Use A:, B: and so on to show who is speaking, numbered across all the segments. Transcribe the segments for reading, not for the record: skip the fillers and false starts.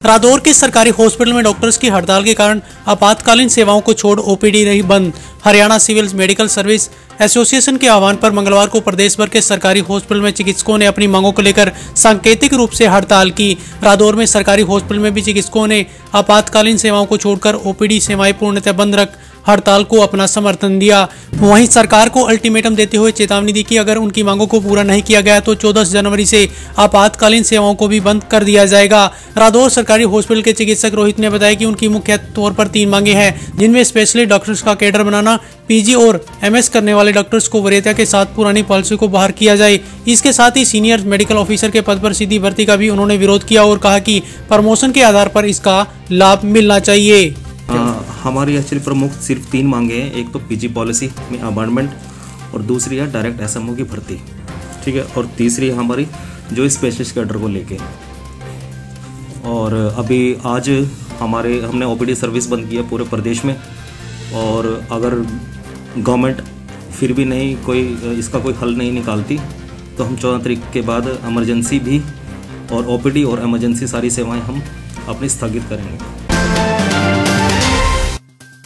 A: रादौर के सरकारी हॉस्पिटल में डॉक्टर्स की हड़ताल के कारण आपातकालीन सेवाओं को छोड़ ओपीडी रही बंद। Haryana civil medical service association के आह्वान पर मंगलवार को प्रदेश भर के सरकारी हॉस्पिटल में चिकित्सकों ने अपनी मांगों को लेकर सांकेतिक रूप से हड़ताल की। रादौर में सरकारी हॉस्पिटल में भी चिकित्सकों ने आपातकालीन सेवाओं को छोड़कर ओपीडी सेवाएं पूर्णतः बंद रख हड़ताल को अपना समर्थन दिया। वहीं सरकार को अल्टीमेटम देते हुए चेतावनी दी कि अगर उनकी मांगों को पूरा नहीं किया गया तो 14 जनवरी से आपातकालीन सेवाओं को भी बंद कर दिया जाएगा। रादौर सरकारी हॉस्पिटल के चिकित्सक रोहित ने बताया कि उनकी मुख्य तौर पर 3 मांगे हैं, जिनमें स्पेशलिस्ट डॉक्टर्स का कैडर बनाना, पीजी और एमएस करने वाले डॉक्टर्स को वरीयता के साथ पुरानी पॉलिसी को बहाल किया जाए। इसके साथ ही सीनियर मेडिकल ऑफिसर के पद पर सीधी भर्ती का भी उन्होंने विरोध किया और कहा कि प्रमोशन के आधार पर इसका लाभ मिलना चाहिए।
B: हमारी एक्चुअली प्रमुख सिर्फ 3 मांगे हैं। एक तो पीजी पॉलिसी में अमेंडमेंट और दूसरी है डायरेक्ट एसएमओ की भर्ती, ठीक है, और तीसरी हमारी जो स्पेशलिस्ट कैडर को लेके। और अभी आज हमने ओपीडी सर्विस बंद की है पूरे प्रदेश में, और अगर गवर्नमेंट फिर भी नहीं इसका कोई हल नहीं निकालती तो हम 14 तारीख के बाद इमरजेंसी भी और ओपीडी और इमरजेंसी सारी सेवाएं हम अपनी स्थगित करेंगे।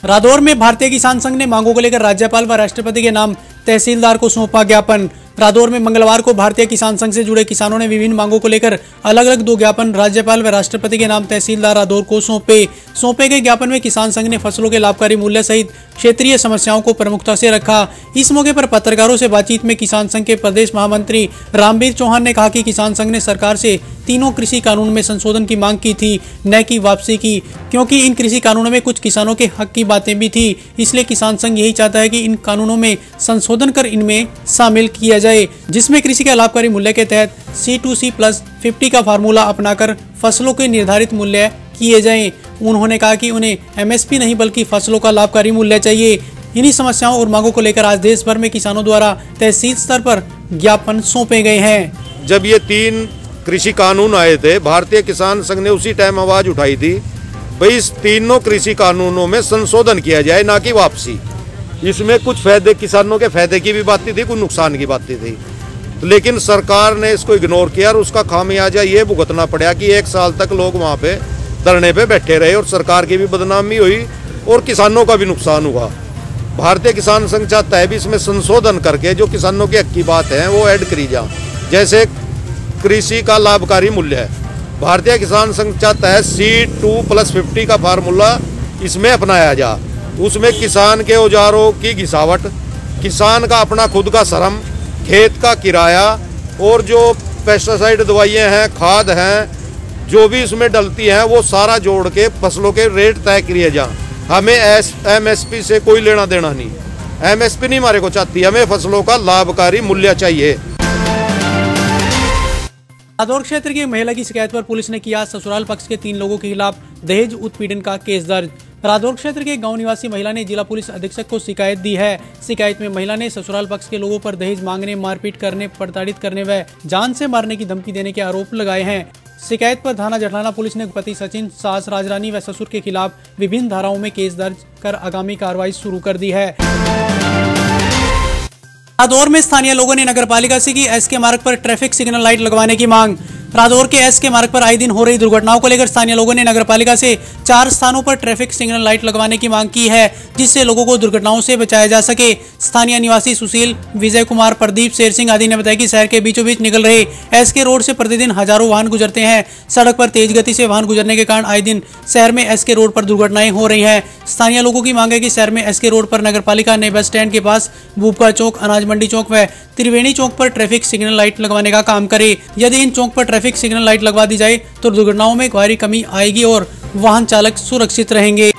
A: रादौर में भारतीय किसान संघ ने मांगों को लेकर राज्यपाल व राष्ट्रपति के नाम तहसीलदार को सौंपा ज्ञापन। रादौर में मंगलवार को भारतीय किसान संघ से जुड़े किसानों ने विभिन्न मांगों को लेकर अलग अलग 2 ज्ञापन राज्यपाल व राष्ट्रपति के नाम तहसीलदार रादौर को सौंपे गए ज्ञापन में किसान संघ ने फसलों के लाभकारी मूल्य सहित क्षेत्रीय समस्याओं को प्रमुखता से रखा। इस मौके पर पत्रकारों से बातचीत में किसान संघ के प्रदेश महामंत्री रामवीर चौहान ने कहा कि किसान संघ ने सरकार से तीनों कृषि कानून में संशोधन की मांग की थी, न कि वापसी की, क्योंकि इन कृषि कानूनों में कुछ किसानों के हक की बातें भी थी। इसलिए किसान संघ यही चाहता है कि इन कानूनों में संशोधन कर इनमें शामिल किया जाए, जिसमें कृषि के लाभकारी मूल्य के तहत C2C+50 का फार्मूला अपनाकर फसलों के निर्धारित मूल्य किए जाएं। उन्होंने कहा कि उन्हें MSP नहीं बल्कि फसलों का लाभकारी मूल्य चाहिए। इन्हीं समस्याओं और मांगों को लेकर आज देश भर में किसानों द्वारा तहसील स्तर पर ज्ञापन सौंपे गए हैं।
C: जब ये 3 कृषि कानून आए थे, भारतीय किसान संघ ने उसी टाइम आवाज उठाई थी, भाई इस तीनों कृषि कानूनों में संशोधन किया जाए, ना कि वापसी। इसमें कुछ फायदे, किसानों के फायदे की भी बातें थी, कुछ नुकसान की बातें थी, लेकिन सरकार ने इसको इग्नोर किया और उसका खामियाजा ये भुगतना पड़ा कि 1 साल तक लोग वहाँ पे धरने पे बैठे रहे और सरकार की भी बदनामी हुई और किसानों का भी नुकसान हुआ। भारतीय किसान संघ चाहता है भी इसमें संशोधन करके जो किसानों के हक की बात है वो ऐड करी जा। जैसे कृषि का लाभकारी मूल्य है, भारतीय किसान संघ चाहता है C2+50 का फार्मूला इसमें अपनाया जा। उसमें किसान के औजारों की घिसावट, किसान का अपना खुद का श्रम, खेत का किराया और जो पेस्टिसाइड दवाइयाँ हैं, खाद हैं, जो भी इसमें डलती हैं, वो सारा जोड़ के फसलों के रेट तय किए जा। हमें MSP से कोई लेना देना नहीं, MSP नहीं हमारे को चाहती, हमें फसलों का लाभकारी मूल्य चाहिए।
A: रादौर क्षेत्र की महिला की शिकायत पर पुलिस ने किया ससुराल पक्ष के 3 लोगों के खिलाफ दहेज उत्पीड़न का केस दर्ज। रादौर क्षेत्र के गांव निवासी महिला ने जिला पुलिस अधीक्षक को शिकायत दी है। शिकायत में महिला ने ससुराल पक्ष के लोगों पर दहेज मांगने, मारपीट करने, प्रताड़ित करने व जान से मारने की धमकी देने के आरोप लगाए हैं। शिकायत पर थाना जठलाना पुलिस ने पति सचिन, सास राजरानी व ससुर के खिलाफ विभिन्न धाराओं में केस दर्ज कर आगामी कार्रवाई शुरू कर दी है। रादौर में स्थानीय लोगों ने नगरपालिका से की SK मार्ग पर ट्रैफिक सिग्नल लाइट लगवाने की मांग। रादौर के SK मार्ग पर आए दिन हो रही दुर्घटनाओं को लेकर स्थानीय लोगों ने नगरपालिका से 4 स्थानों पर ट्रैफिक सिग्नल लाइट लगवाने की मांग की है, जिससे लोगों को दुर्घटनाओं से बचाया जा सके। स्थानीय निवासी सुशील, विजय कुमार, प्रदीप, शेर सिंह आदि ने बताया कि शहर के बीचों बीच निकल रहे SK रोड से प्रतिदिन हजारों वाहन गुजरते हैं। सड़क पर तेज गति से वाहन गुजरने के कारण आए दिन शहर में SK रोड पर दुर्घटनाएं हो रही हैं। स्थानीय लोगों की मांग है कि शहर में SK रोड पर नगरपालिका नए बस स्टैंड के पास भूपका चौक, अनाज मंडी चौक व त्रिवेणी चौक पर ट्रैफिक सिग्नल लाइट लगवाने का काम करे। यदि इन चौक पर ट्रैफिक सिग्नल लाइट लगवा दी जाए तो दुर्घटनाओं में भारी कमी आएगी और वाहन चालक सुरक्षित रहेंगे।